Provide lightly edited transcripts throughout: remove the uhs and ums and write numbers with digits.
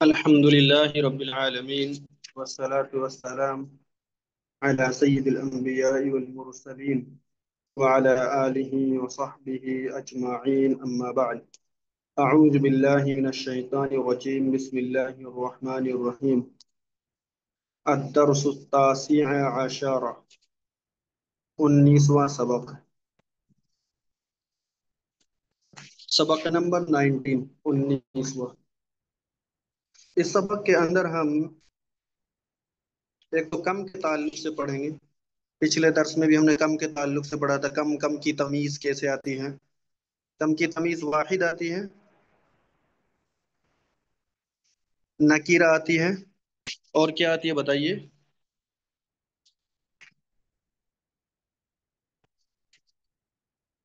الحمد لله رب العالمين والصلاة والسلام على سيد الأنبياء والمرسلين وعلى آله وصحبه أجمعين أما بعد. أعوذ بالله من الشيطان الرجيم. بسم الله الرحمن الرحيم. الدرس التاسع عشر. 19واں سبق نمبر 19. 19واں. اس سبق کے اندر ہم ایک تو کم کے تعلق سے پڑھیں گے. پچھلے درس میں بھی ہم نے کم کے تعلق سے پڑھا تھا. کم کی تمیز کیسے آتی ہے؟ کم کی تمیز واحد آتی ہے، نکیرہ آتی ہے، اور کیا آتی ہے بتائیے؟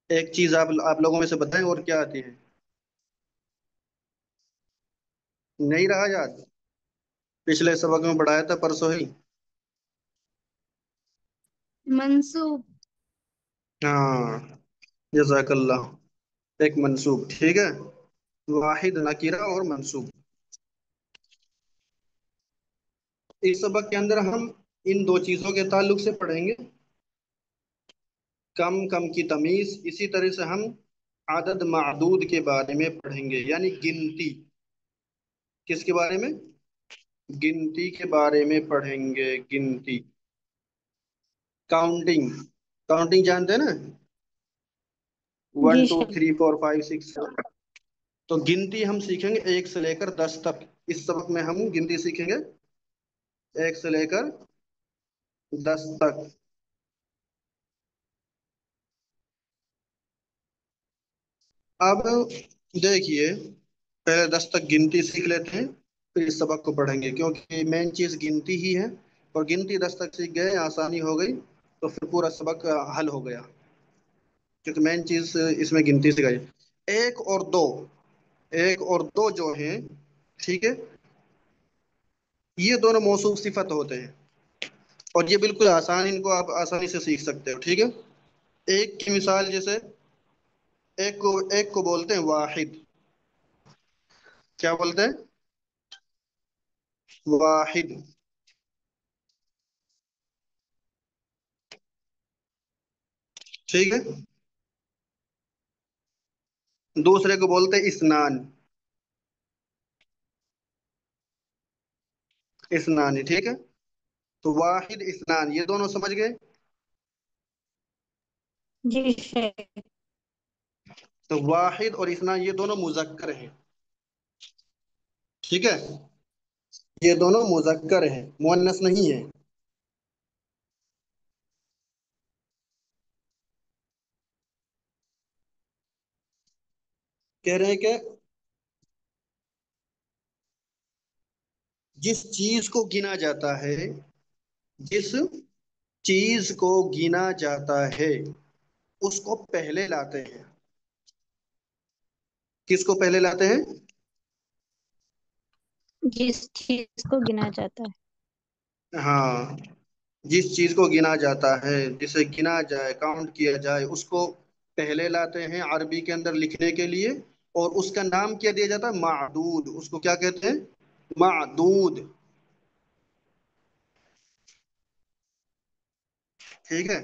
ایک چیز آپ لوگوں میں سے بتائیں، اور کیا آتی ہے؟ نہیں رہا یاد؟ پچھلے سبق میں پڑھایا تھا پرسوں ہی. منصوب. ہاں، جزاک اللہ. ایک منصوب، ٹھیک ہے. واحد، نکیرہ اور منصوب. اس سبق کے اندر ہم ان دو چیزوں کے تعلق سے پڑھیں گے. کم کی تمیز. اسی طرح سے ہم عدد معدود کے بارے میں پڑھیں گے، یعنی گنتی. کس کے بارے میں؟ گنتی کے بارے میں پڑھیں گے. گنتی، کاؤنٹنگ. کاؤنٹنگ جانتے ہیں نا؟ ون جی ٹو شیخ. Three four five six. تو گنتی ہم سیکھیں گے 1 سے لے کر 10 تک. اس سبق میں ہم گنتی سیکھیں گے 1 سے لے کر 10 تک. اب دیکھیے، پہلے 10 تک گنتی سیکھ لیتے ہیں، پھر اس سبق کو پڑھیں گے، کیونکہ مین چیز گنتی ہی ہے. اور گنتی 10 تک سیکھ گئے، آسانی ہو گئی، تو پھر پورا سبق حل ہو گیا، کیونکہ مین چیز اس میں گنتی سکھائی. 1 اور 2، 1 اور 2 جو ہیں، ٹھیک ہے، یہ دونوں موصوف صفت ہوتے ہیں، اور یہ بالکل آسان، ان کو آپ آسانی سے سیکھ سکتے ہو. ٹھیک ہے. ایک کی مثال، جیسے ایک کو بولتے ہیں واحد. کیا بولتے ہیں؟ واحد. ٹھیک ہے. دوسرے کو بولتے ہیں اسنان. اسنان، ٹھیک ہے. تو واحد، اسنان، یہ دونوں سمجھ گئے. جی شیخ. تو واحد اور اسنان یہ دونوں مذکر ہیں. ٹھیک ہے، یہ دونوں مذکر ہیں، مؤنث نہیں ہے. کہہ رہے ہیں کہ جس چیز کو گنا جاتا ہے، جس چیز کو گنا جاتا ہے اس کو پہلے لاتے ہیں. کس کو پہلے لاتے ہیں؟ جس چیز کو گنا جاتا ہے. ہاں، جس چیز کو گنا جاتا ہے، جسے گنا جائے، کاؤنٹ کیا جائے، اس کو پہلے لاتے ہیں عربی کے اندر لکھنے کے لیے. اور اس کا نام کیا دیا جاتا ہے؟ معدود. اس کو کیا کہتے ہیں؟ معدود. ٹھیک ہے.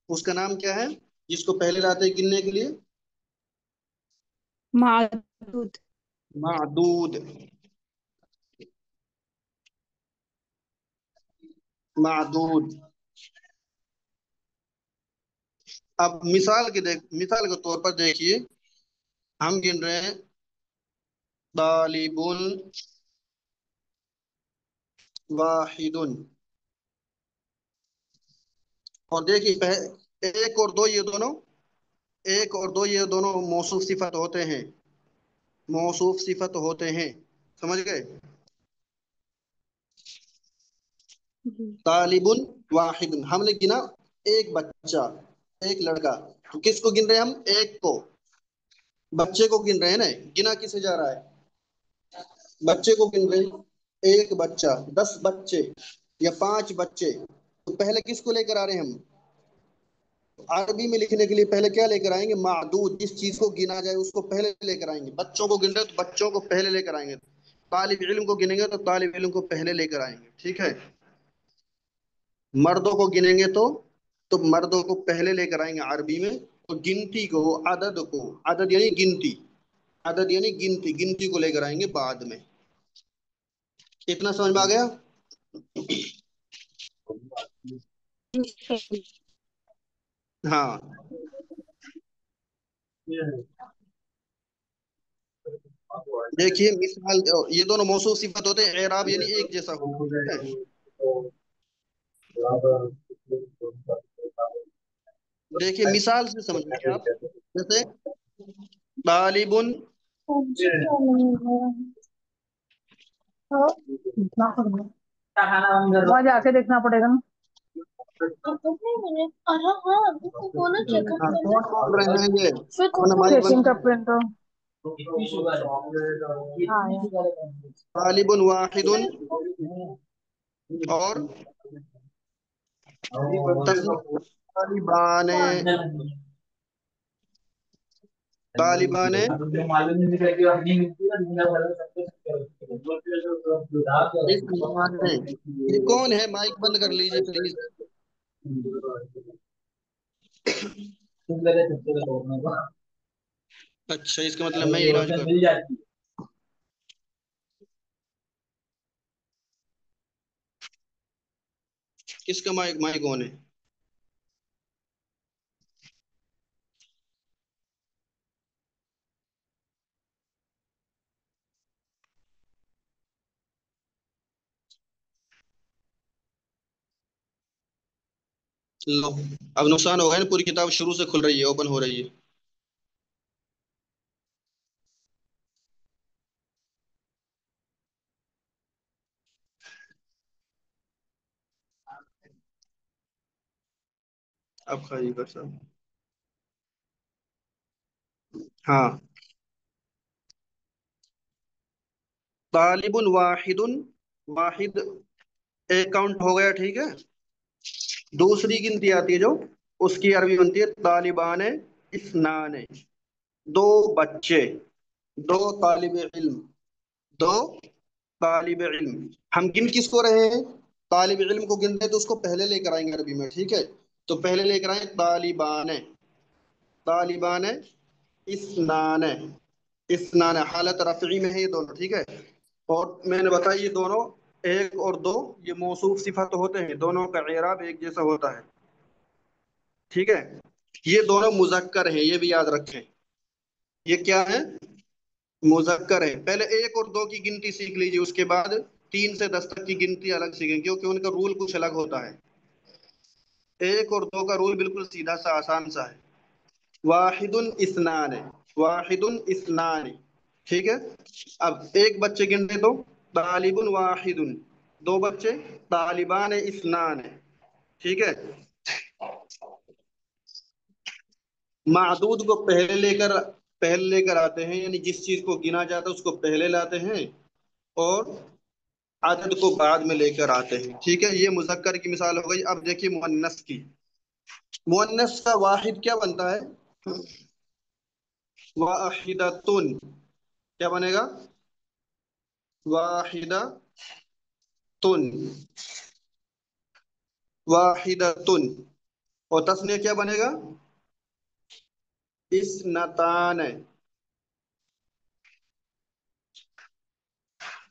اس کا نام کیا ہے جس کو پہلے لاتے ہیں گننے کے لیے؟ معدود. معدود. معدود. اب مثال کے طور پر دیکھیے، ہم گن رہے ہیں طالب واحد. اور دیکھیے 1 اور 2 یہ دونوں، 1 اور 2 یہ دونوں موصوف صفت ہوتے ہیں. موصوف صفت ہوتے ہیں، سمجھ گئے؟ جی. طالب واحد، ہم نے گنا ایک بچہ، ایک لڑکا. تو کس کو گن رہے ہیں ہم؟ ایک کو، بچے کو گن رہے ہیں نا. گنا کسے جا رہا ہے؟ بچے کو گن رہے ہیں. ایک بچہ، 10 بچے یا 5 بچے. تو پہلے کس کو لے کر آ رہے ہیں ہم؟ عربی میں لکھنے کے لیے پہلے کیا لے کر آئیں گے؟ معدود. جس چیز کو گنا جائے اس کو پہلے لے کر آئیں گے. بچوں کو گن رہے تو بچوں کو پہلے لے کر آئیں گے. طالب علم کو गिनेंगे तो तालिब इल्म को पहले लेकर आएंगे, ठीक है। मर्दों को गिनेंगे तो मर्दों को पहले लेकर आएंगे अरबी में। तो गिनती को, अदद को, अदद यानी गिनती, अदद यानी गिनती, गिनती को लेकर आएंगे बाद में। इतना समझ में आ गया? हाँ। देखिए मिसाल, ये दोनों मौसूफ सिफत होते हैं, एराब यानी एक जैसा होना, ठीक है। देखिए मिसाल से समझिए आप, जैसे तालिबुन, वहाँ जाके देखना पड़ेगा ना। हाँ कौन बोल रहे हैं ये? अपना माइक बंद चेकिंग का करो। प्रिंटर। हाँ तालिबुन वाहिदुन, और तस्नीया तालिबाने, तालिबाने इस माने। ये कौन है? माइक बंद कर लीजिए प्लीज। अच्छा, इसका मतलब मैं इलाज कर। किसका माइक, माइक ऑन है? लो, अब नुकसान हो गया ना, पूरी किताब शुरू से खुल रही है, ओपन हो रही है। अब खाइएगा सब। हाँ, तालिबुन वाहिदुन, वाहिद एक काउंट हो गया, ठीक है। दूसरी गिनती आती है जो, उसकी अरबी बनती है तालिबान इस्नान, दो बच्चे, दो तालिब इल्म, दो तालिब इल्म। हम गिन किसको रहे हैं? तालिब इल्म को गिनते हैं तो उसको पहले लेकर आएंगे अरबी में, ठीक है। तो पहले लेकर आए तालिबान, तालिबान इस्नान, इस्नान हालत रफ़ी में है ये दोनों, ठीक है। और मैंने बताया ये दोनों, एक और दो, ये मौसूफ सिफत होते हैं, दोनों का इराब एक जैसा होता है, ठीक है। ये दोनों मुजक्कर हैं, ये भी याद रखें। ये क्या है? मुजक्कर है। पहले एक और दो की गिनती सीख लीजिए, उसके बाद 3 से 10 तक की गिनती अलग सीखें, क्योंकि उनका रूल कुछ अलग होता है। एक और दो का रूल बिल्कुल सीधा सा आसान सा है। वाहिदुन इस्नान, वाहिदुन इस्नान, ठीक है। अब एक बच्चे गिनते तो तालिबुन वाहिदुन, दो बच्चे तालिबान इस्नान, ठीक है। मादूद को पहले लेकर आते हैं, यानी जिस चीज को गिना जाता है उसको पहले लाते हैं, और आदद को बाद में लेकर आते हैं, ठीक है। ये मुजक्कर की मिसाल हो गई। अब देखिए मुअन्नस की। मुअन्नस का वाहिद क्या बनता है? वाहिदतुन, क्या बनेगा? वाहिदतुन, वाहिदतुन। और तस्नीया क्या बनेगा? इस्नतान,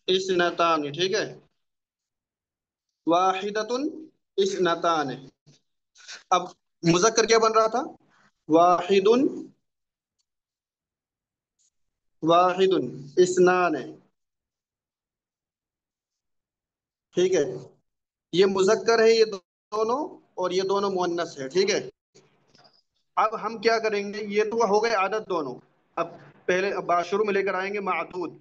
इस्नतान, ठीक है। वाहिदतुन इस्नतान। अब मुजक्कर क्या बन रहा था? वाहिदुन, वाहिदुन इस्नान, ठीक है। ये मुजक्कर है ये दोनों, और ये दोनों मुअन्नस है, ठीक है। अब हम क्या करेंगे, ये तो हो गए आदत दोनों। अब पहले, अब शुरू में लेकर आएंगे मादूद।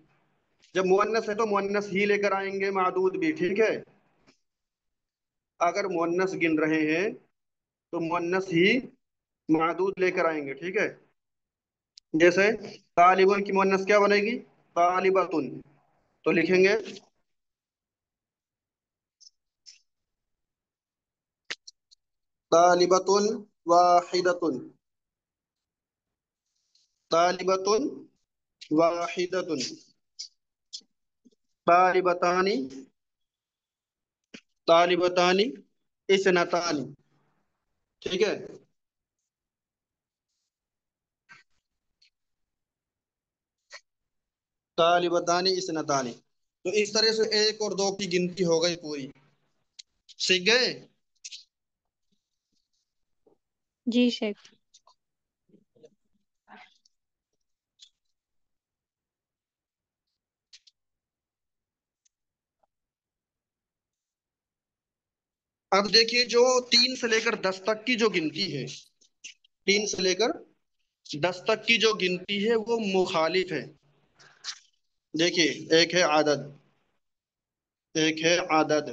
जब मुअन्नस है तो मुअन्नस ही लेकर आएंगे, मादूद भी, ठीक है। अगर मुअन्नस गिन रहे हैं तो मुअन्नस ही मादूद लेकर आएंगे, ठीक है। जैसे तालिबुन की मुअन्नस क्या बनेगी? तालिबतुन। तो लिखेंगे तालिबतुन वाहिदतुन, तालिबतुन वाहिदतुन, तालिबतानी, तालिबतानी, इसनतानी। ठीक है। तालिबतानी इसनतानी। तो इस तरह से एक और दो की गिनती हो गई पूरी। सीख गए। जी शेख। अब देखिए, जो 3 से लेकर 10 तक की जो गिनती है, 3 से लेकर 10 तक की जो गिनती है वो मुखालिफ है। देखिए, एक है आदद, एक है आदद,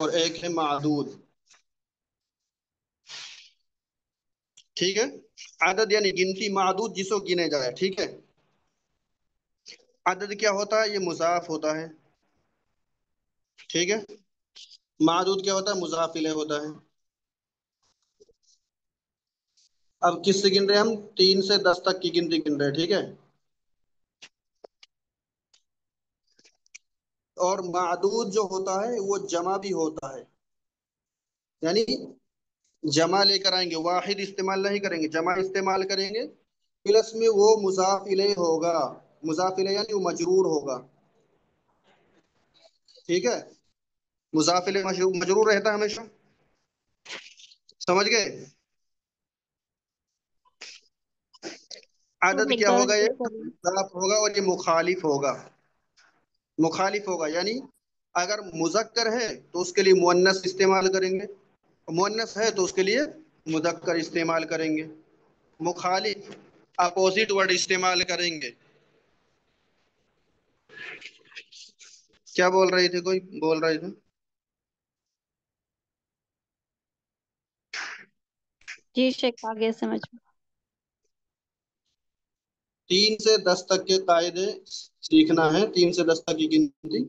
और एक है मादूद। ठीक है। आदद यानी गिनती, मादूद जिसको गिने जाए। ठीक है। आदद क्या होता है? ये मुजाफ होता है। ठीक है। मादूद क्या होता है? मुजाफ इलेह होता है। अब किससे गिन रहे हैं हम? 3 से 10 तक की गिनती गिन रहे हैं। ठीक है। और मादूद जो होता है वो जमा भी होता है, यानी जमा लेकर आएंगे, वाहिद इस्तेमाल नहीं करेंगे, जमा इस्तेमाल करेंगे। प्लस में वो मुजाफ इलेह होगा। मुजाफ इलेह यानी वो मजरूर होगा। ठीक है। मुजाफ इलेह मजरूर मजरूर रहता है हमेशा। समझ गए? तो आदद एक क्या बार होगा? ये रिपीट करिए। मुजाफ होगा और ये मुखालिफ होगा। मुखालिफ होगा यानी अगर मुजक्कर है तो उसके लिए मुअन्नस इस्तेमाल करेंगे, मुअन्नस है तो उसके लिए मुदक्कर इस्तेमाल करेंगे। मुखालिफ अपोजिट वर्ड इस्तेमाल करेंगे। क्या बोल रही थी? कोई बोल रहे थे? जी शेख, आगे समझ में। 3 से 10 तक के कायदे सीखना है, 3 से 10 तक की गिनती।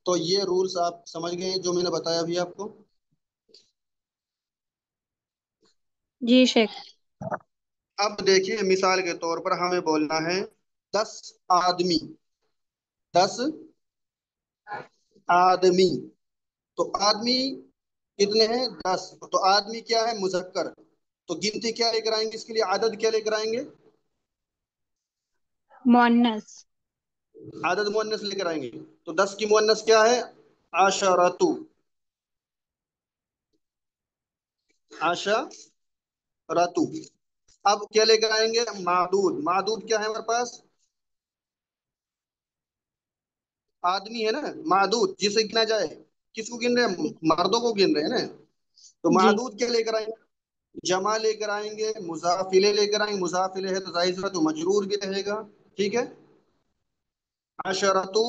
तो ये रूल्स आप समझ गए जो मैंने बताया अभी आपको। जी शेख। अब देखिए, मिसाल के तौर पर हमें बोलना है 10 आदमी, 10 आदमी। तो आदमी कितने हैं? 10। तो आदमी क्या है? मुजक्कर। तो गिनती क्या लेकर आएंगे इसके लिए? आदद क्या लेकर आएंगे? मोन्नस। आदद मुअन्नस लेकर आएंगे। तो 10 की मुअन्नस क्या है? आशरतु। आशरतु। अब क्या लेकर आएंगे? मादूद। मादूद क्या है हमारे पास? आदमी है ना, मादूद जिसे गिना जाए। किसको गिन रहे हैं? जी। मर्दों को गिन रहे हैं ना। तो जी। मादूद क्या लेकर आएंगे? जमा लेकर आएंगे, मुजाफिले लेकर आएंगे। मुजाफिले है तो जाहिर सी बात है, मजरूर भी रहेगा। ठीक है। अशरतु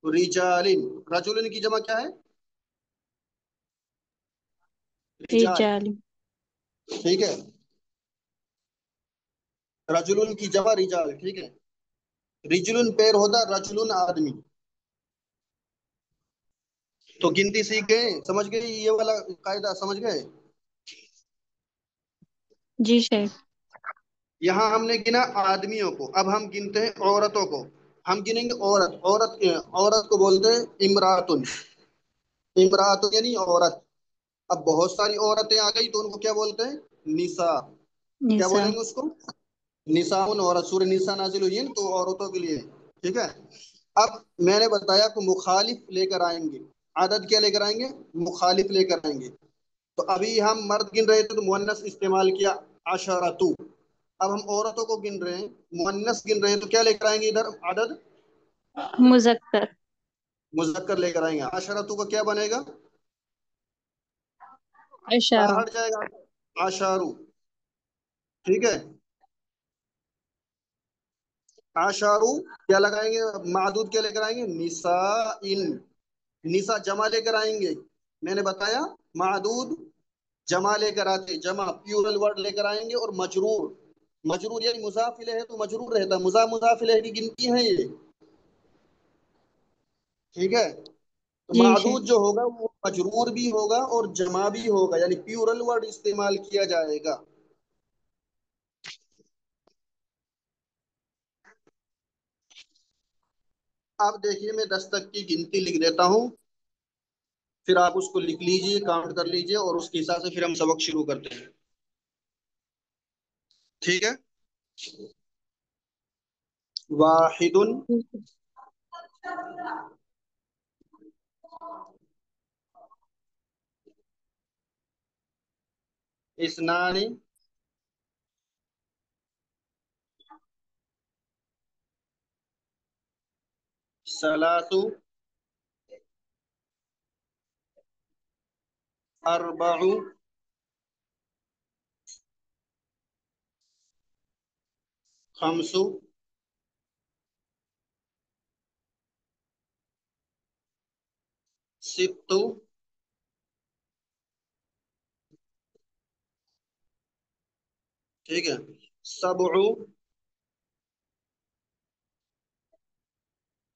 रिजालिन। रजुलिन की जमा क्या है? रिजाल। रिजाल। ठीक है। रजुलुन की जमा रिजाल। ठीक है। रिजुलुन पैर होता, रजुलुन आदमी। तो गिनती सीख गए, समझ गए ये वाला कायदा? समझ गए? जी शेख। यहाँ हमने गिना आदमियों को, अब हम गिनते हैं औरतों को। हम गिनेंगे औरत। औरत को बोलते हैं इमरातुन। इमरातुन यानी औरत। अब बहुत सारी औरतें आ गई तो उनको क्या बोलते हैं? निसा। क्या निसा। बोलेंगे उसको? निसाउन औरत। सूरह निसा नाजिल हुई है ना, तो औरतों के लिए। ठीक है। अब मैंने बताया कि मुखालिफ लेकर आएंगे। आदत क्या लेकर आएंगे? मुखालिफ लेकर आएंगे। तो अभी हम मर्द गिन रहे थे तो मुअन्नस इस्तेमाल किया, अशरतु। अब हम औरतों को गिन रहे हैं, मुअन्नस गिन रहे हैं, तो क्या लेकर आएंगे इधर? आदद मुजक्कर। मुजक्कर लेकर आएंगे। अशरतु का क्या बनेगा? इशारा। हट जाएगा, आशारू। ठीक है। आशारू क्या लगाएंगे? मादूद क्या लेकर आएंगे? निसा इन। निसा जमा लेकर आएंगे। मैंने बताया मादूद जमा लेकर आते, जमा प्लूरल वर्ड लेकर आएंगे। और मजरूर, मजरूर यानी मुजाफ इलेह है तो मजरूर रहता है। मुजाफ इलेह की गिनती है ये। ठीक है। तो जी शेख। मादूद जो होगा वो मजरूर भी होगा और जमा भी होगा, यानी प्लूरल वर्ड इस्तेमाल किया जाएगा। अब देखिए मैं 10 तक की गिनती लिख देता हूँ, फिर आप उसको लिख लीजिए, काउंट कर लीजिए, और उसके हिसाब से फिर हम सबक शुरू करते हैं। ठीक है। वाहिदुन, इस्नानी, सलासु, अरबउ, खमसु, सित्तु, ठीक है, सबउ,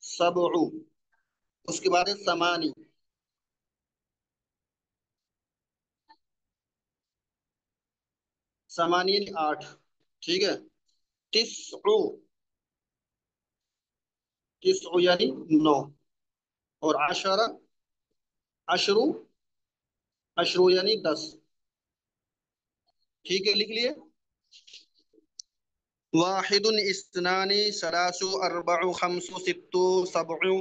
सबउ, उसके बाद है समानी, समानी यानी 8। ठीक है। तिस्उ, तिस्उ यानी 9। और अशरा, अशरु, अशरु यानी 10। ठीक है, लिख लिए। वाहिदुन, इस्नानी, सलासु, अरबउ, खमसु, सित्तु, सबउ,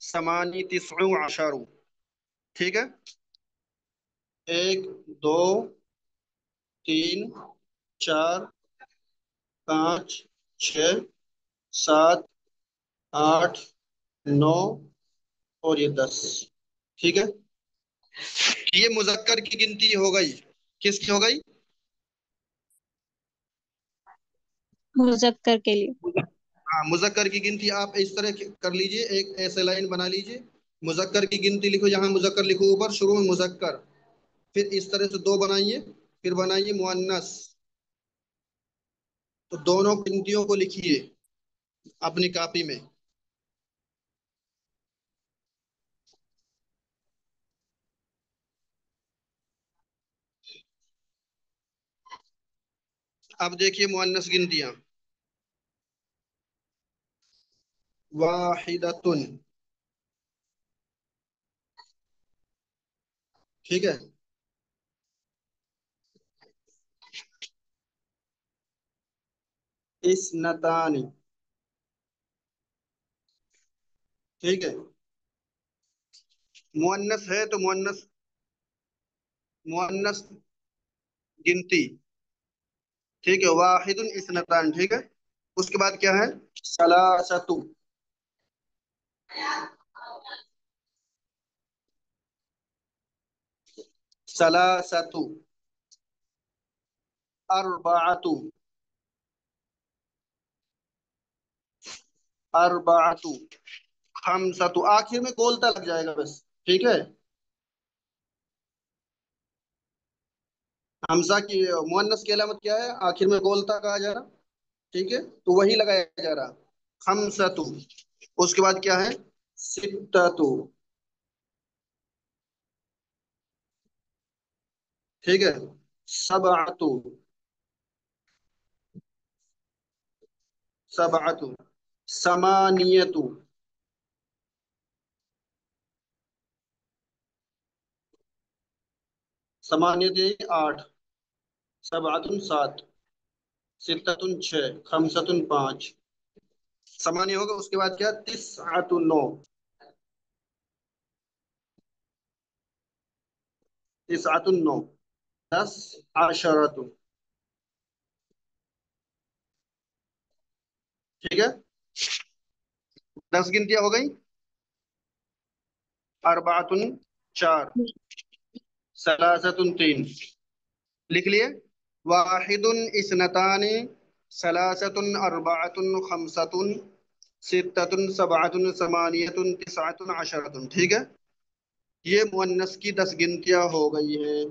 समानी, तिस्उ, अशरु। ठीक है। एक, दो, तीन, चार, पाँच, छ, सात, आठ, नौ, और ये 10। ठीक है। ये मुजक्कर की गिनती हो गई। किसकी हो गई? मुजक्कर के लिए। हाँ, मुजक्कर की गिनती आप इस तरह कर लीजिए, एक ऐसे लाइन बना लीजिए। मुजक्कर की गिनती लिखो, यहाँ मुजक्कर लिखो ऊपर, शुरू में मुजक्कर, फिर इस तरह से दो बनाइए, फिर बनाइए मुअन्नस। तो दोनों गिनतियों को लिखिए अपनी कॉपी में। अब देखिए मुअन्नस गिनतियां। वाहिदतुन, ठीक है। इस्नतानी, ठीक है। मुअन्नस है तो मुअन्नस, मुअन्नस गिनती, ठीक है। वाहिदुन, इस्नतान, ठीक है। उसके बाद क्या है? सलासतु, सलासतु, अरबाअतु, अरबाअतु, खमसतु, आखिर में गोलता लग जाएगा बस। ठीक है। हमजा की मुअन्नस की अलामत क्या है? आखिर में गोलता कहा जा रहा। ठीक है, तो वही लगाया जा रहा। खमसतु। उसके बाद क्या है? सित्ततु, ठीक है। सबअतु, सबअतु, समानियतु, समानियत यानी 8। सबअतुन 7, सित्ततुन 6, खमसतुन 5। समानी होगा। उसके बाद क्या? तिस्अतुन 9, तिस्अतुन 9, 10, आशरतु, ठीक है। 10 गिनतियां हो गई। अरबातुन 4, सलासतुन 3, लिख लिए। वाहिदुन, इस्नतानी, सलासतुन, अरबातुन, खमसतुन, सित्ततुन, सबअतुन, समानियतुन, तिसअतुन, अशरतुन, ठीक है। ये मुअन्नस की 10 गिनतियां हो गई हैं।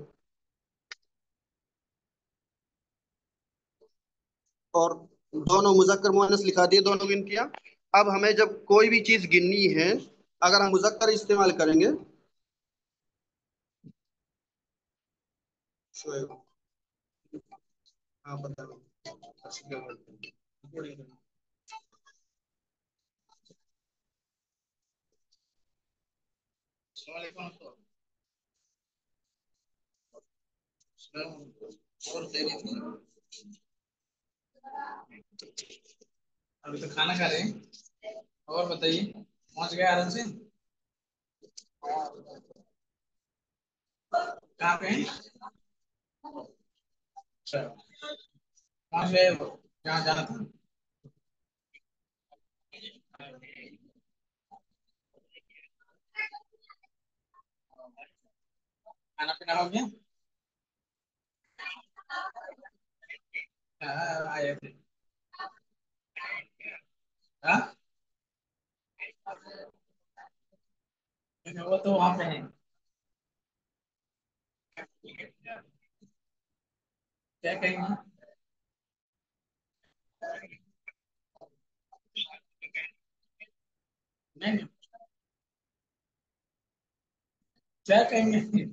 और दोनों मुजक्कर मुअन्नस लिखा दिए, दोनों गिनतियां। अब हमें जब कोई भी चीज गिननी है, अगर हम मुजक्कर इस्तेमाल करेंगे। शोएब, हाँ बता रहा हूँ। अभी तो खाना खा रहे हैं। और बताइए, पहुंच गए आराम से? कहाँ पे हैं? अच्छा, पहुंच गए हो जहाँ जाना था? खाना पीना हो गया? हाँ, आए थे। हाँ, वो तो वहाँ पे है। क्या कहेंगे? नहीं, क्या कहेंगे?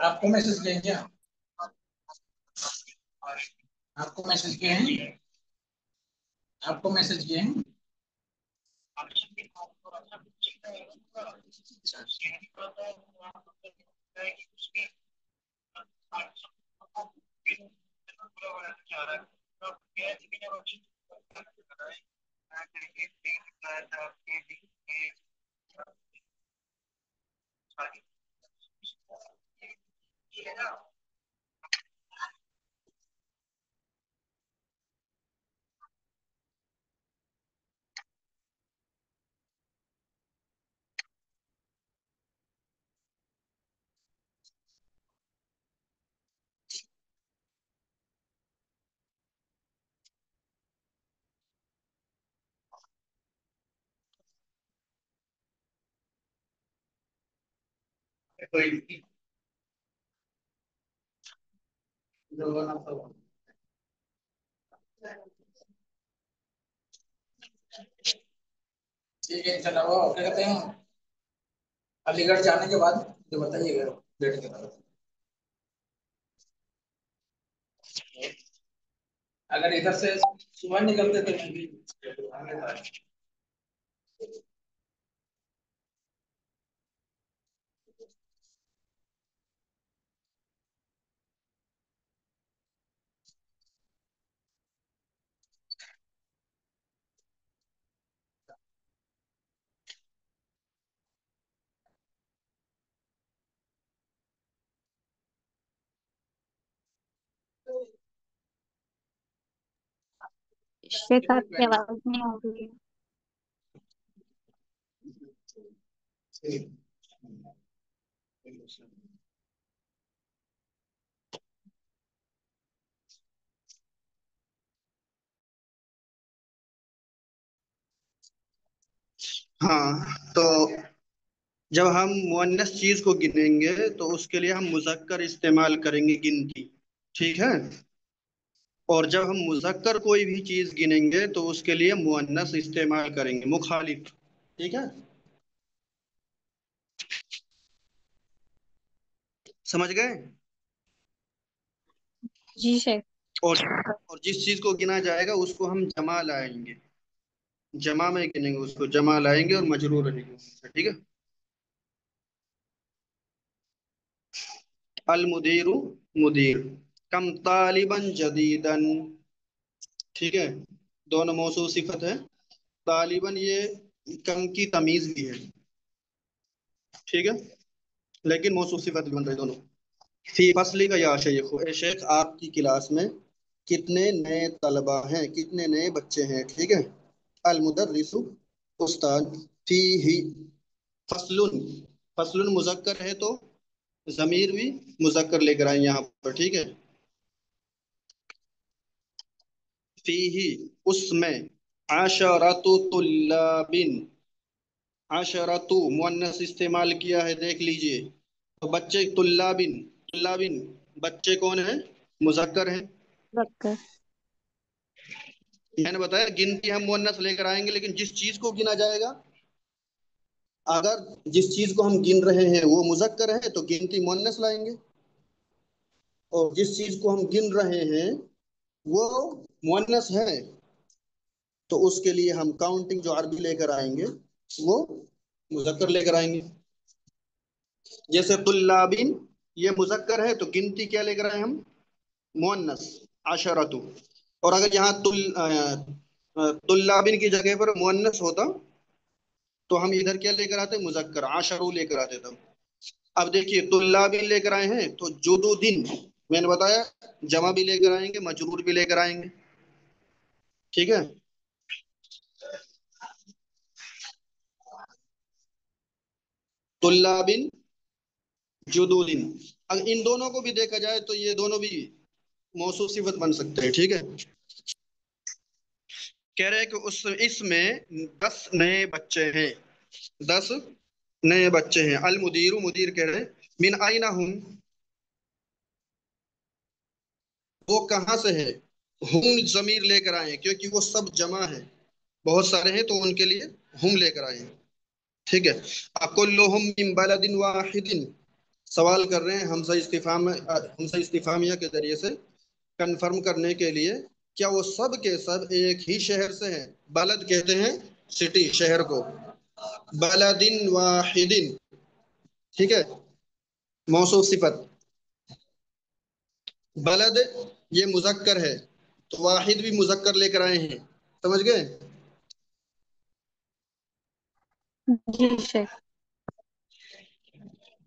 आपको मैसेज किए क्या? आपको मैसेज किए हैं? आपको मैसेज किए हैं? ठीक है, चलो वो क्या कहते हैं, अलीगढ़ जाने के बाद मुझे बताइएगा डेट के बाद। अगर इधर से सुबह निकलते तो मैं भी आने वाला। शेख आपकी आवाज नहीं आ रही है। हाँ, तो जब हम मुअन्नस चीज को गिनेंगे तो उसके लिए हम मुजक्कर इस्तेमाल करेंगे, गिनती। ठीक है। और जब हम मुजक्कर कोई भी चीज गिनेंगे तो उसके लिए मुअन्नस इस्तेमाल करेंगे, मुखालिफ। ठीक है। समझ गए? जी शेख। और और जिस चीज को गिना जाएगा उसको हम जमा लाएंगे, जमा में गिनेंगे, उसको जमा लाएंगे और मजरूर रहेंगे उससे, ठीक है। अल मुदीरु, मुदीर। कम तालिबन जदीदन। ठीक है। दोनों मौसू सिफत है। तालिबन ये कम की तमीज भी है। ठीक है। लेकिन मौसू सिफत भी बन रहे दोनों। फी फसली का या शेख, ए शेख आपकी क्लास में कितने नए तलबा हैं, कितने नए बच्चे हैं। ठीक है। अल मुदर्रिसु, उस्ताद। फी ही, फसलुन। फसलुन मुजक्कर है तो जमीर भी मुजक्कर लेकर आए यहाँ पर। ठीक है। फी ही, उसमें। आशरतु तुल्लाबिन। आशरतु मुअन्नस इस्तेमाल किया है, देख लीजिए। तो बच्चे तुल्लाबिन, बच्चे कौन है? मुजक्कर है। बकर। میں نے بتایا گنتی ہم مؤنث لے کر آئیں گے، لیکن جس چیز کو گنا جائے گا، اگر جس چیز کو ہم گن رہے ہیں وہ مذکر ہے تو گنتی مؤنث لائیں گے، اور جس چیز کو ہم گن رہے ہیں وہ مؤنث ہے تو اس کے لیے ہم کاؤنٹنگ جو عربی لے کر آئیں گے وہ مذکر لے کر آئیں گے. جیسے طلابین یہ مذکر ہے تو گنتی کیا لے کر آئے ہم؟ مؤنث عشرتو. اور اگر یہاں طلابین کی جگہ پر مؤنث ہوتا تو ہم ادھر کیا لے کر آتے؟ مذکر عشرو لے کر آتے تھے. اب دیکھیے طلابین لے کر آئے ہیں تو جدو دن میں نے بتایا جمع بھی لے کر آئیں گے، مجرور بھی لے کر آئیں گے. ٹھیک ہے. طلابین جدودن، اگر ان دونوں کو بھی دیکھا جائے تو یہ دونوں بھی موصوف صفت بن سکتے ہیں. ٹھیک ہے. کہہ رہے ہیں کہ اس میں 10 نئے بچے ہیں، 10 نئے بچے ہیں. المدیر مدیر کہہ رہے ہیں من آئین ہم، وہ کہاں سے ہے؟ ہم ضمیر لے کر آئے ہیں کیونکہ وہ سب جمع ہے، بہت سارے ہیں تو ان کے لیے ہم لے کر آئے ہیں. ٹھیک ہے. اکلہم من بلد واحد، سوال کر رہے ہیں حمزہ استفہامیہ کے ذریعے سے کنفرم کرنے کے لیے کیا وہ سب کے سب ایک ہی شہر سے ہیں؟ بلد کہتے ہیں سٹی، شہر کو. بلدن واحدن، ٹھیک ہے، موصوف صفت. بلد یہ مذکر ہے تو واحد بھی مذکر لے کر آئے ہیں. سمجھ گئے؟ جی شیخ.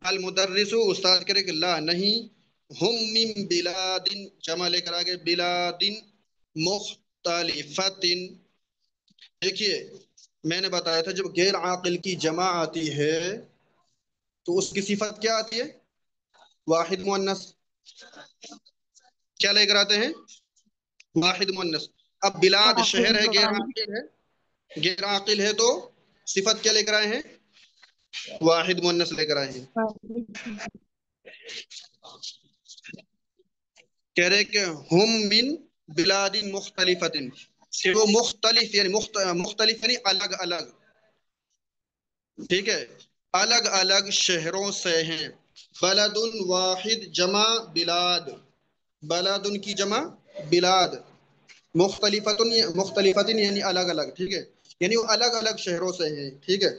المدرس استاد کرے کہ لا نہیں، ہم من بلاد جمع لے کر آگے بلاد مختلفت. دیکھیے میں نے بتایا تھا جب غیر عاقل کی جمع آتی ہے تو اس کی صفت کیا آتی ہے؟ واحد مؤنث. کیا لے کر آتے ہیں؟ واحد مؤنث. اب بلاد شہر ہے، غیر عاقل ہے، غیر عاقل ہے تو صفت کیا لے کر آئے ہیں؟ واحد مؤنث لے کر آئے ہیں. کہہ رہے کہ ہم من بلاد مختلفت، وہ مختلف یعنی مختلف یعنی الگ الگ. ٹھیک ہے، الگ الگ شہروں سے ہیں. بلد واحد جمع بلاد، بلد کی جمع بلاد، مختلفت یعنی الگ الگ. ٹھیک ہے، یعنی وہ الگ الگ شہروں سے ہیں. ٹھیک ہے.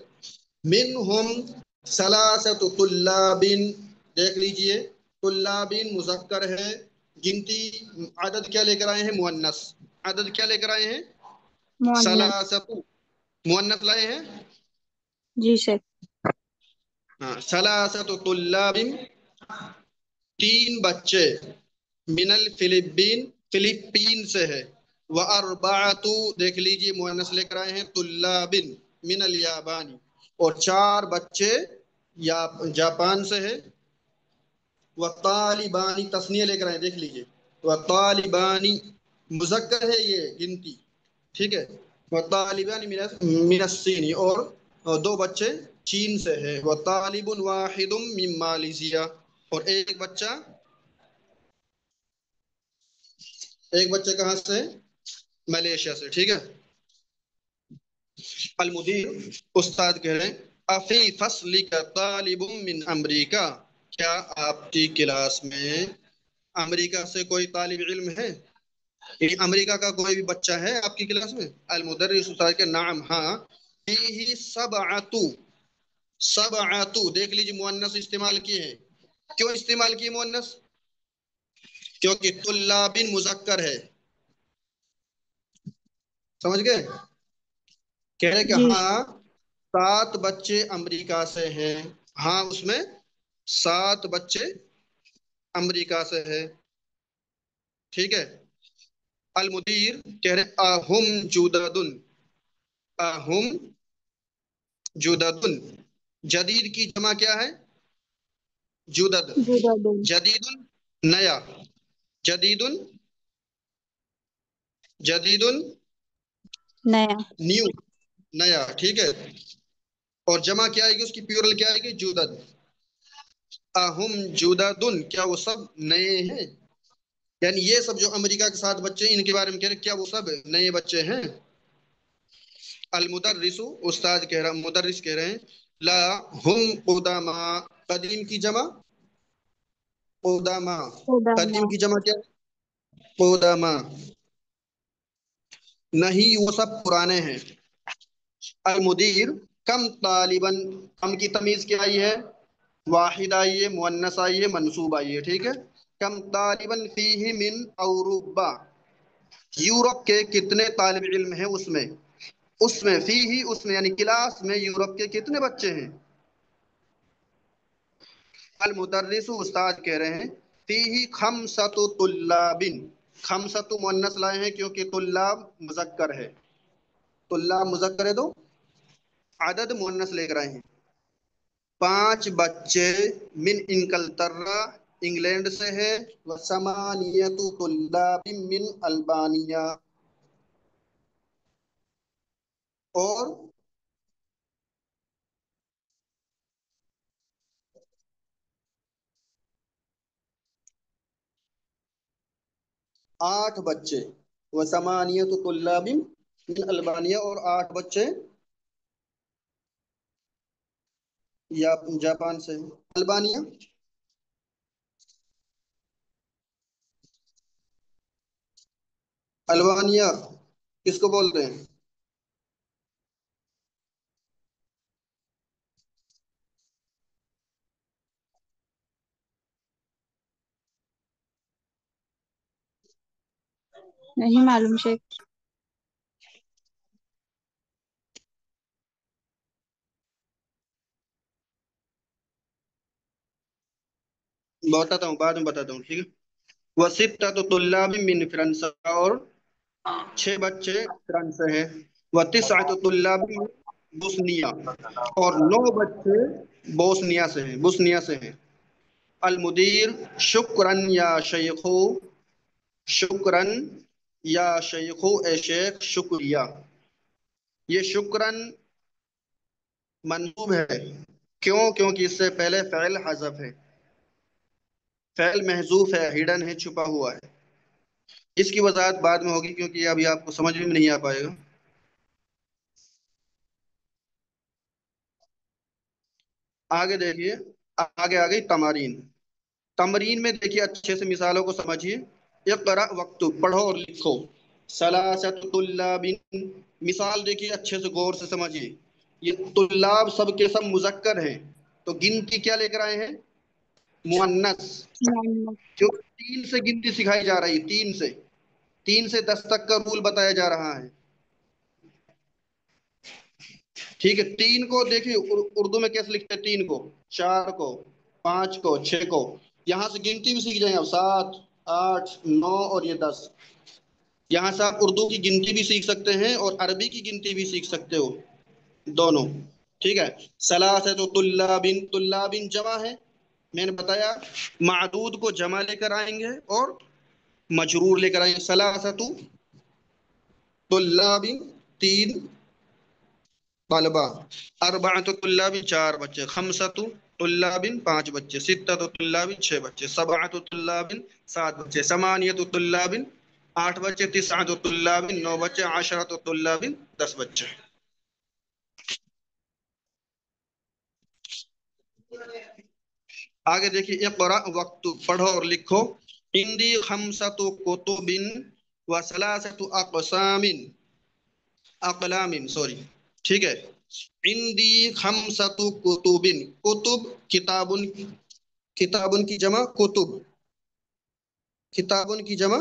منہم ثلاثت طلاب، دیکھ لیجئے طلابین مذکر ہے، گنتی عدد کیا لے کر آئے ہیں؟ مؤنث. عدد کیا لے کر آئے ہیں؟ مؤنث. ثلاثت، مؤنث لائے ہیں. جی شیخ. ہاں، ثلاثت طلاب، 3 بچے، من الفلپین، فلپین سے ہے. واربعۃ، دیکھ لیجئے مؤنث لے کر آئے ہیں طلاب من الیابان، اور 4 بچے جاپان سے ہے. وطالبانی تسنیہ لے کر آئے، دیکھ لیجئے وطالبانی مذکر ہے یہ گنتی. ٹھیک ہے. وطالبان من الصین، اور 2 بچے چین سے ہے. وطالب واحد من مالیزیا، اور ایک بچہ کہاں سے؟ ملیشیا سے. ٹھیک ہے. المدیر استاد کہہ رہے ہیں افی فصل کا طالب من امریکہ، کیا آپ کی کلاس میں امریکہ سے کوئی طالب علم ہے؟ یعنی امریکہ کا کوئی بھی بچہ ہے آپ کی کلاس میں؟ المدرس استاد کے نعم ہاں. فیہ سبعۃ، سبعۃ دیکھ لیجیے مؤنث استعمال کیے ہیں. کیوں استعمال کیے مؤنث؟ کیونکہ طلاب مذکر ہے. سمجھ گئے؟ کہہ رہے کہ جی ہاں 7 بچے امریکہ سے ہیں. ہاں اس میں 7 بچے امریکہ سے ہے. ٹھیک ہے. المدیر کہہ رہے اہم جددن، اہم جددن، جدید کی جمع کیا ہے؟ جدد. جدد. جدید نیا، جدید، جدید نیا. نیو، نیا. ٹھیک ہے. اور جمع کیا آئے گی اس کی؟ پیورل کیا آئے گی؟ جدد. اہم جددن، کیا وہ سب نئے ہیں؟ یعنی یہ سب جو امریکہ کے ساتھ بچے ہیں ان کے بارے میں کہہ رہے کیا وہ سب نئے بچے ہیں؟ المدرس استاد کہہ رہا مدرس کہہ رہے ہیں لا ہم قدما، قدیم کی جمع قدما، خدا قدیم کی جمع کیا؟ قدما، نہیں وہ سب پرانے ہیں۔ المدیر کم طالباً، کم کی تمیز کیا آئی ہے؟ واحد آئی ہے، مؤنث آئی ہے، منصوب آئی ہے، ٹھیک ہے۔ کم طالباً فیہ من اوروبا، یورپ کے کتنے طالب علم ہیں اس میں فی ہی اس میں یعنی کلاس میں یورپ کے کتنے بچے ہیں؟ المدرس استاد کہہ رہے ہیں فی ہی خمسۃ طلاب، خمسۃ مؤنث لائے ہیں کیونکہ طلاب مذکر ہے، طلاب مذکر ہے تو عدد مؤنث لے کر آئے ہیں۔ 5 بچے من انکلترا، انگلینڈ سے ہے، وثمانیۃ طلاب من البانیہ، اور 8 بچے، وثمانیۃ طلاب من البانیہ، اور 8 بچے یا جاپان سے ہیں۔ البانیہ، البانیہ کس کو بولتے ہیں؟ نہیں معلوم شیخ۔ بتاتا ہوں، بعد میں بتاتا ہوں، ٹھیک ہے۔ وستۃ طلاب من فرنسا، اور 6 بچے فرانس سے ہیں۔ وتسعۃ طلاب من بوسنیا، اور 9 بچے بوسنیا سے ہیں، بوسنیا سے ہیں۔ المدیر شکرن یا شیخو، شکرن یا شیخو اے شیخ شکریہ، یہ شکرن منصوب ہے، کیوں؟ کیونکہ اس سے پہلے فعل حذف ہے، فعل محذوف ہے، ہڈن ہے، چھپا ہوا ہے۔ اس کی وضاحت بعد میں ہوگی کیونکہ یہ ابھی آپ کو سمجھ میں نہیں آ پائے گا۔ آگے دیکھیے، آگے آ گئی تمارین۔ تمرین میں دیکھیے اچھے سے مثالوں کو سمجھیے۔ اقرأ وقتب، پڑھو اور لکھو۔ ثلاثۃ طلاب، مثال دیکھیے اچھے سے غور سے سمجھیے، یہ طلاب سب کے سب مذکر ہیں تو گنتی کیا لے کر آئے ہیں؟ مؤنث، مؤنث۔ جو 3 سے گنتی سکھائی جا رہی ہے، 3 سے 10 تک کا رول بتایا جا رہا ہے، ٹھیک ہے۔ 3 کو دیکھیے اردو میں کیسے لکھتے ہیں 3 کو، 4 کو، 5 کو، 6 کو، یہاں سے گنتی بھی سیکھ جائیں اب، 7 8 9 اور یہ 10، یہاں سے آپ اردو کی گنتی بھی سیکھ سکتے ہیں اور عربی کی گنتی بھی سیکھ سکتے ہو، دونوں، ٹھیک ہے۔ ثلاثۃ طلاب، طلاب جمع ہے، میں نے بتایا معدود کو جمع لے کر آئیں گے اور مجرور لے کر آئیں گے۔ ثلاثۃ طلاب، 3 طلبہ، اربعۃ طلاب، 4 بچے، خمسۃ طلاب، 5 بچے، ستۃ طلاب، 6 بچے، سبعۃ طلاب، 7 بچے، ثمانیۃ طلاب، 8 بچے، تسعۃ طلاب، 9 بچے، عشرۃ طلاب، 10 بچے۔ آگے دیکھیے اقرأ وقت، پڑھو اور لکھو۔ عندی خمسۃ کتب و ثلاثۃ اقسام، اقلام سوری، ٹھیک ہے۔ عندی خمسۃ کتب، کتب کتاب، کتاب کی جمع کتب، کتاب کی جمع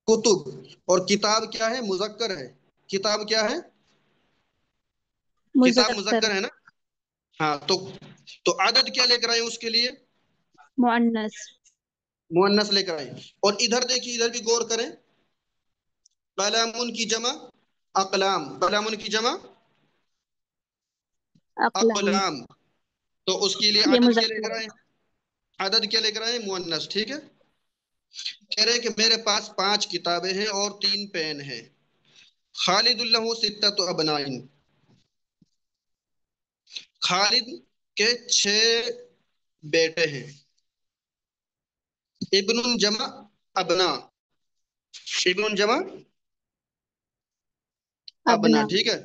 کتب، اور کتاب کیا ہے؟ مذکر ہے، کتاب کیا ہے؟ کتاب مذکر۔ مذکر ہے نا، ہاں، تو عدد کیا لے کر آئے اس کے لیے؟ مؤنث۔ مؤنث لے کر آئے۔ اور ادھر دیکھیے، ادھر بھی غور کریں، قلم کی جمع اقلام، قلم کی جمع اقلام، اقلام، تو اس کے لیے یہ عدد کیا لے مذکر کر ہے۔ آئے؟ عدد کیا لے کر آئے؟ مؤنث، ٹھیک ہے۔ کہہ رہے کہ میرے پاس 5 کتابیں ہیں اور 3 پین ہیں۔ خالد اللہ ستۃ ابنائن، خالد کے 6 بیٹے ہیں۔ ابن جمع ابنا، ابن जमा अबना, अबना। ठीक है।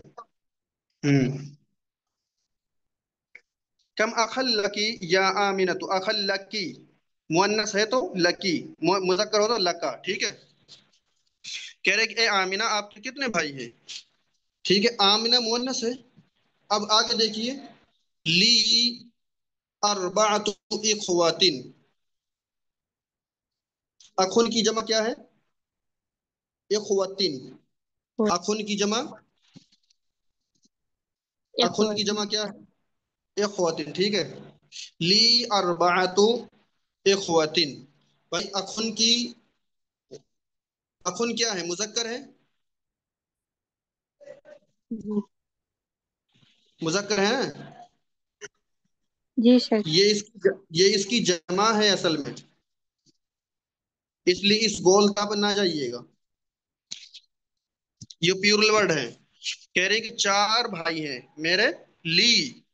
कम अखल लकी या आमिना, तो अखल लकी मुअन्नस है तो लकी, मुजक्कर हो तो लका, ठीक है। कह रहे कि ए आमिना आपके कितने भाई हैं, ठीक है। आमिना मुअन्नस है। अब आगे देखिए, ली अरबाअतु इख्वातिन, अखुन की जमा क्या है, इख्वातिन। अखुन की जमा, अखुन की इख्वतन। जमा क्या है, इख्वातिन, ठीक है। ली अरबाअतु इख्वातिन, भाई अखुन की, अखुन क्या है, मुजक्कर है, जी। मुजक्कर है। जी शेख। ये इसकी जमा है असल में, इसलिए इस गोल ता पर ना जाइएगा, ये प्यूरल वर्ड है। कह रहे कि चार भाई हैं मेरे, ली,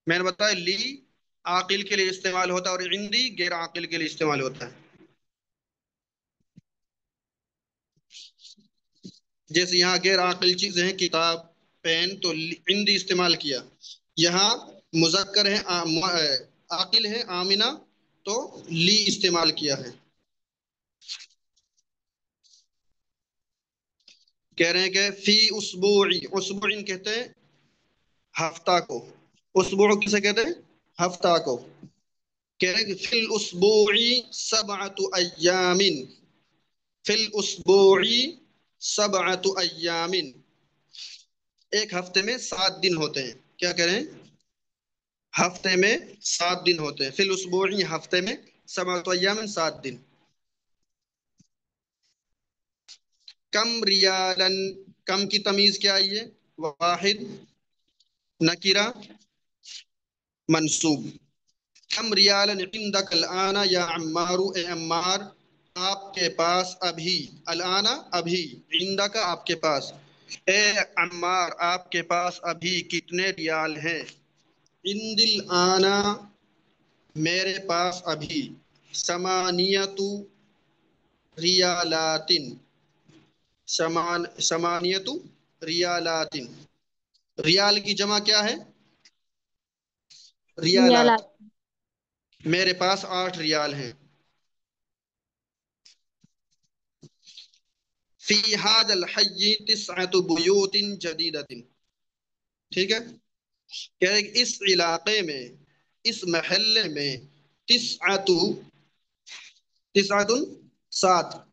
मैंने बताया ली आकिल के लिए इस्तेमाल होता है और इंदी गैर आकिल के लिए इस्तेमाल होता है। जैसे यहाँ गैर आकिल चीजें हैं, किताब, पेन, तो इंदी इस्तेमाल किया। यहाँ मुजक्कर है, आकिल है आमिना, तो ली इस्तेमाल किया है। कह रहे हैं कि फी उसबुई, उसबुइन कहते हैं हफ्ता को, उसबु किसे कहते हैं, हफ्ता को। कह रहे हैं कि फिल उसबुई सबअतु अय्यामिन, फिल उसबुई सबअतु अय्यामिन, एक हफ्ते में 7 दिन होते हैं। क्या कह रहे हैं, हफ्ते में 7 दिन होते हैं। फिल उसबुई हफ्ते में, सबअतु अय्यामिन 7 दिन। कम रियालन, कम की तमीज क्या आई है, वाहिद, नकीरा, मंसूब। कम रियालन इंदकल आना या अम्मारू, ए अम्मार आपके पास अभी, अलाना अभी, इंदका आपके पास, ए अम्मार आपके पास अभी कितने रियाल हैं। इंदिल आना मेरे पास अभी, समानियतु रियालातिन, समानियतु रियालातिन, रियाल की जमा क्या है, रियालात। रियालात। मेरे पास 8 रियाल हैं। फी हादल हय्यी तिस्अतु बुयूतिन जदीदतिन, ठीक है। कह रहे कि इस इलाके में, इस महल्ले में, तिस्अतु, तिस्अतुन 7,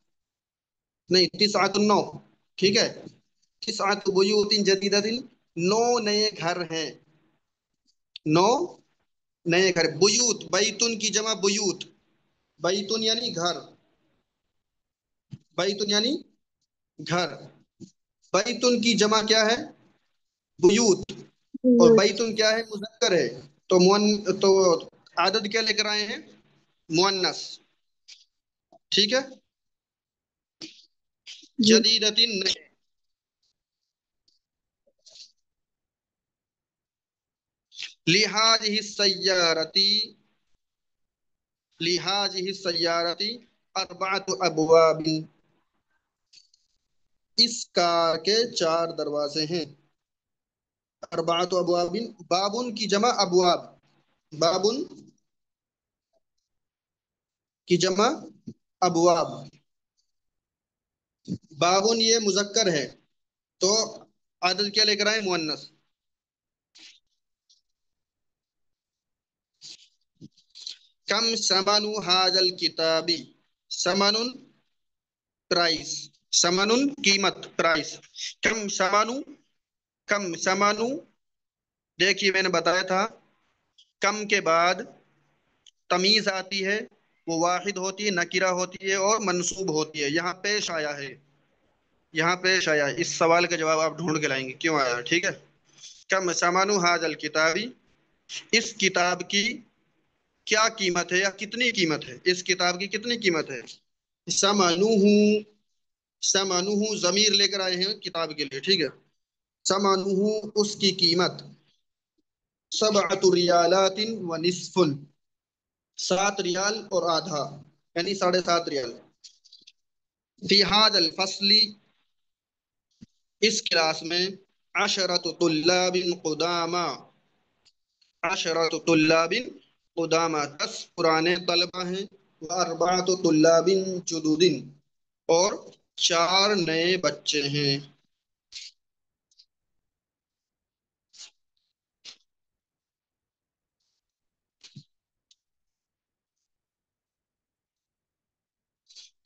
नहीं तिस्अतुन 9, ठीक है। तिस्अतु बुयूतिन जदीदतिन, 9 नए घर हैं, 9 नए घर। बुयूत, बैतुन की जमा बुयूत, बैतुन यानी घर, बैतुन यानी घर, बैतुन की जमा क्या है, बुयूत। और बुयूत। बैतुन क्या है, मुजक्कर है, तो तो आदद क्या लेकर आए हैं, मुअन्नस, ठीक है। जी। जदीदतिन नहीं, लिहाजिहि सय्यारती, लिहाजिहि सय्यारती अरबातु अबवाबिन, इस कार के 4 दरवाजे हैं। अरबातु अबवाबिन, बाबुन की जमा अबवाब, बाबुन की जमा अबवाब, बाबुन ये मुजक्कर है, तो आदत क्या लेकर आए, मुअन्नस। कम समनु हाजल किताबी, समनुन प्राइस, समनुन कीमत, प्राइस। कम समनु, कम समनु, देखिए मैंने बताया था, कम के बाद तमीज आती है, वो वाहिद होती है, नकीरा होती है और मंसूब होती है। यहाँ पेश आया है, यहाँ पेश आया है, इस सवाल का जवाब आप ढूंढ के लाएंगे क्यों आया है, ठीक है। कम समनु हाजल किताबी, इस किताब की क्या कीमत है या कितनी कीमत है, इस किताब की कितनी कीमत है। समनुहु, समनुहु जमीर लेकर आए हैं किताब के लिए, ठीक है। समनुहु उसकी कीमत, सबअतु रियालातिन व निस्फुन, 7 रियाल और आधा, यानी 7.5 रियाल। فی ھذا الفصل، اس کلاس میں، عشرۃ طلاب قدامى، عشرۃ طلاب قدامى 10 پرانے طلبہ ہیں، واربعۃ طلاب جدد، اور 4 نئے بچے ہیں۔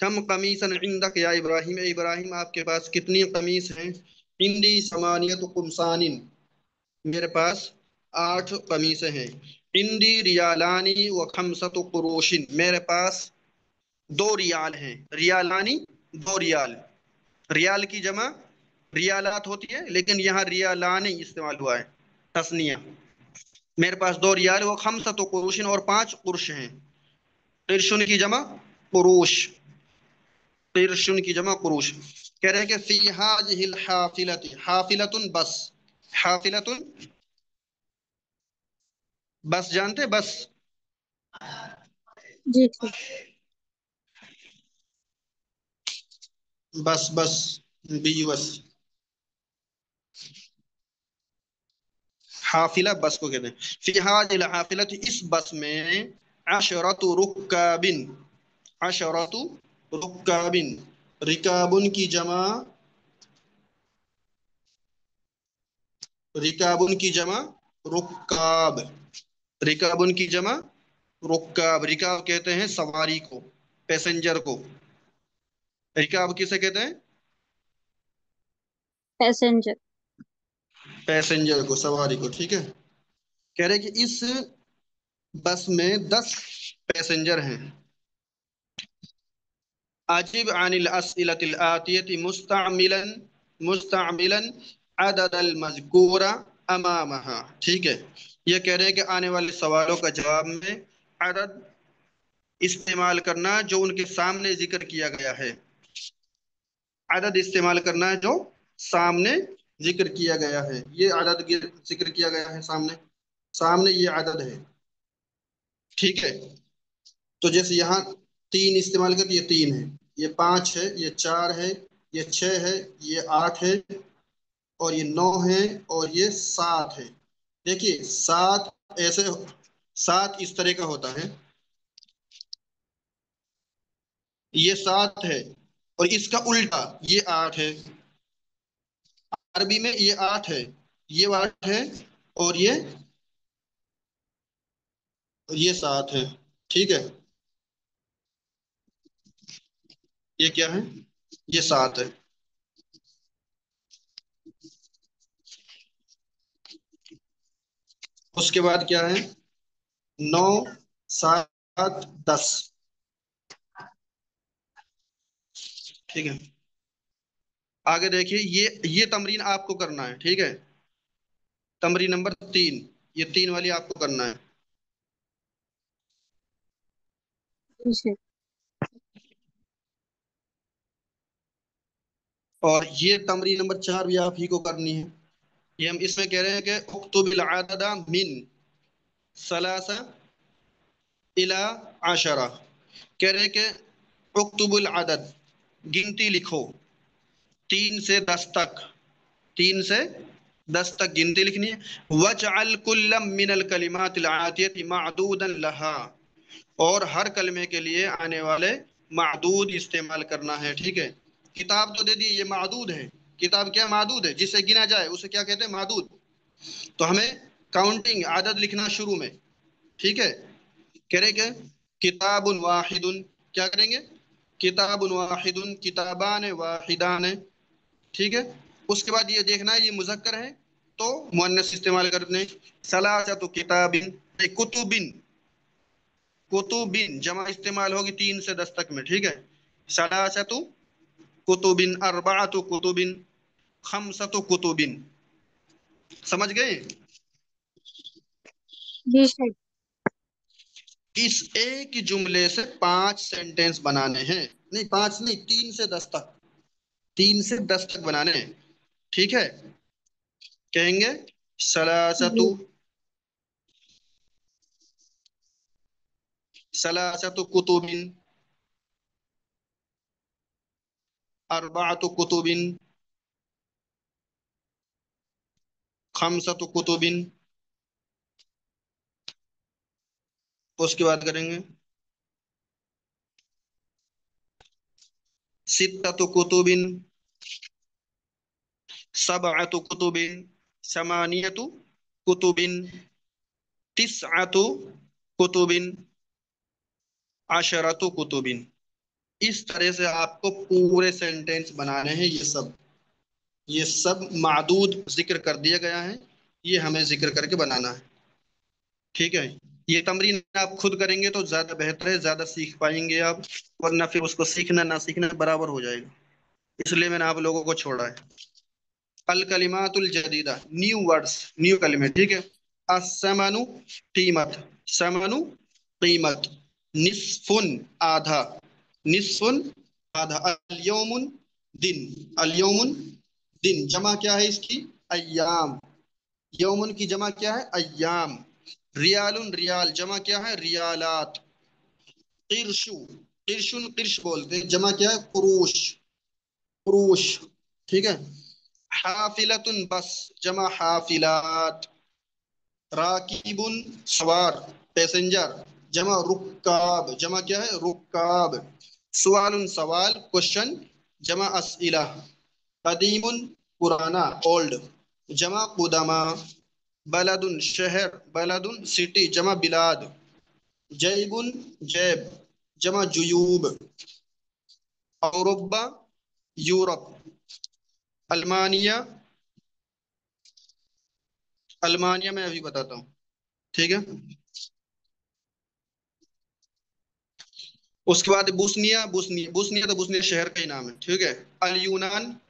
کم قمیصا عندک یا ابراہیم، اے ابراہیم آپ کے پاس کتنی قمیص ہیں؟ عندی ثمانیۃ قمصان، میرے پاس 8 قمیصیں ہیں۔ عندی ریالانی و خمسۃ قروش، میرے پاس 2 ریال ہیں۔ ریالانی 2 ریال، ریال کی جمع ریالات ہوتی ہے، لیکن یہاں ریالانی استعمال ہوا ہے، تثنیہ۔ میرے پاس 2 ریال و خمسۃ قروش، اور 5 قرش ہیں۔ قرشن کی جمع قروش، قرشن کی جمع قروش۔ کہہ رہے ہیں کہ فی هذه الحافلۃ، حافلۃ بس، حافلۃ بس جانتے بس، جی ٹھیک۔ بس بس بی بس، حافلہ بس کو کہتے ہیں۔ فی هذه الحافلۃ، اس بس میں، عشرۃ رکاب، عشرۃ رکاب، رکابن کی جمع، رکابن کی جمع رکاب، رکابن کی جمع رکاب، رکاب کہتے ہیں سواری کو، پیسنجر کو۔ رکاب کسے کہتے ہیں؟ پیسنجر۔ پیسنجر کو، سواری کو، ٹھیک ہے۔ کہہ رہے کہ اس بس میں 10 پیسنجر ہیں۔ اجب عن الاسئلة الآتية مستعملا عدد المذکور امامها، ٹھیک ہے۔ یہ کہہ رہے ہیں کہ آنے والے سوالوں کا جواب میں عدد استعمال کرنا جو ان کے سامنے ذکر کیا گیا ہے، عدد استعمال کرنا جو سامنے ذکر کیا گیا ہے۔ یہ عدد ذکر کیا گیا ہے سامنے، سامنے یہ عدد ہے، ٹھیک ہے۔ تو جیسے یہاں 3 استعمال کرتے، یہ 3 ہے، یہ 5 ہے، یہ 4 ہے، یہ 6 ہے، یہ 8 ہے، اور یہ 9 ہے، اور یہ 7 ہے۔ دیکھیے 7 ایسے، 7 اس طرح کا ہوتا ہے، یہ 7 ہے، اور اس کا الٹا یہ 8 ہے۔ عربی میں یہ 8 ہے، یہ 8 ہے، اور یہ 7 ہے، ٹھیک ہے۔ یہ کیا ہے؟ یہ 7 ہے۔ اس کے بعد کیا ہے؟ 9 7 10، ٹھیک ہے۔ آگے دیکھیے، یہ تمرین آپ کو کرنا ہے، ٹھیک ہے۔ تمرین نمبر 3، یہ 3 والی آپ کو کرنا ہے۔ جی اور یہ تمرین نمبر 4 بھی آپ ہی کو کرنی ہے۔ یہ ہم اس میں کہہ رہے ہیں کہ اکتب العدد من 3 الى 10، کہہ رہے ہیں کہ اکتب العدد، گنتی لکھو 3 سے 10 تک، 3 سے 10 تک گنتی لکھنی ہے۔ وَجْعَلْ كُلًّا مِّنَ الْكَلِمَاتِ الْعَاتِيَةِ مَعْدُودًا لَهَا، اور ہر کلمے کے لیے آنے والے معدود استعمال کرنا ہے، ٹھیک ہے۔ کتاب تو دے دی، یہ معدود ہے۔ کتاب کیا معدود ہے؟ جسے گنا جائے اسے کیا کہتے ہیں؟ معدود۔ تو ہمیں کاؤنٹنگ، عدد لکھنا شروع میں، ٹھیک ہے۔ کہہ رہے کہ کتاب واحد، کیا کریں گے؟ کتاب واحد، کتابان واحدان، ٹھیک ہے۔ اس کے بعد یہ دیکھنا ہے یہ مذکر ہے تو مؤنث استعمال کرنے، ثلاثۃ کتاب، کتب، کتب جمع استعمال ہوگی 3 سے 10 تک میں، ٹھیک ہے۔ ثلاثۃ کتب، اربعۃ کتب، خمسۃ کتب، سمجھ گئے؟ جی ٹھیک۔ اس ایک جملے سے 5 سینٹنس بنانے ہیں، نہیں 5 نہیں، 3 سے 10 تک، 3 سے 10 تک بنانے ہیں، ٹھیک ہے۔ کہیں گے ثلاثۃ، جی ثلاثۃ کتب، अरबाअतु कुतुबिन, खमसतु कुतुबिन। उसकी बात करेंगे। सित्ततु कुतुबिन, सबअतु कुतुबिन, समानियतु कुतुबिन, तिस्अतु कुतुबिन, अशरतु कुतुबिन। इस तरह से आपको पूरे सेंटेंस बनाने हैं। ये सब मादूद जिक्र कर दिया गया है, ये हमें जिक्र करके बनाना है। ठीक है, ये तमरीन आप खुद करेंगे तो ज्यादा बेहतर है, ज्यादा सीख पाएंगे आप, वरना फिर उसको सीखना ना सीखना बराबर हो जाएगा। इसलिए मैंने आप लोगों को छोड़ा है। अल कलिमातुल जदीदा, न्यू वर्ड्स, न्यू कलिमे। ठीक है। असमनु, कीमत। समनु, कीमत। निस्फुन, आधा। निस्फुन, आधा। अल-यौमुन, दिन। अल-यौमुन, दिन। जमा क्या है इसकी? अय्याम। यौमुन की जमा क्या है? अय्याम। रियालुन, रियाल। जमा क्या है? रियालात। किरशु, किरशुन, किरश बोलते हैं। जमा क्या है? कुरूश, कुरूश। ठीक है। हाफिलतुन, बस। जमा हाफिलात। राकिबुन, सवार, पैसेंजर। जमा रुक्काब। जमा क्या है? रुक्काब। सवालुन, सवाल, क्वेश्चन। जमा अस्इला। कदीमुन, पुराना, ओल्ड। जमा कुदमा। बलदुन, शहर। बलदुन, सिटी। जमा बिलाद। जैबुन, जैब। जमा जुयूब। औरब्बा, यूरोप। अल्मानिया, अल्मानिया मैं अभी बताता हूँ। ठीक है। उसके बाद बुस्निया, बुस्निया, बुस्निया तो बुस्निया शहर का ही नाम है। ठीक है। अल यूनान,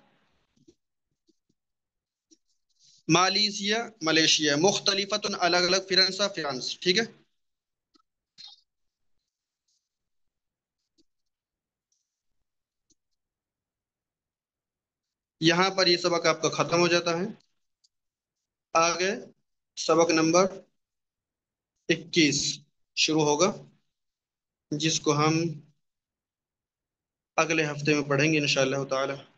मालयसिया, मलेशिया। मुख्तलिफतुन, अलग अलग। फिरंसा, फ्रांस। ठीक है। यहाँ पर ये सबक आपका खत्म हो जाता है। आगे सबक नंबर 21 शुरू होगा, जिसको हम अगले हफ्ते में पढ़ेंगे इंशाअल्लाह ताला।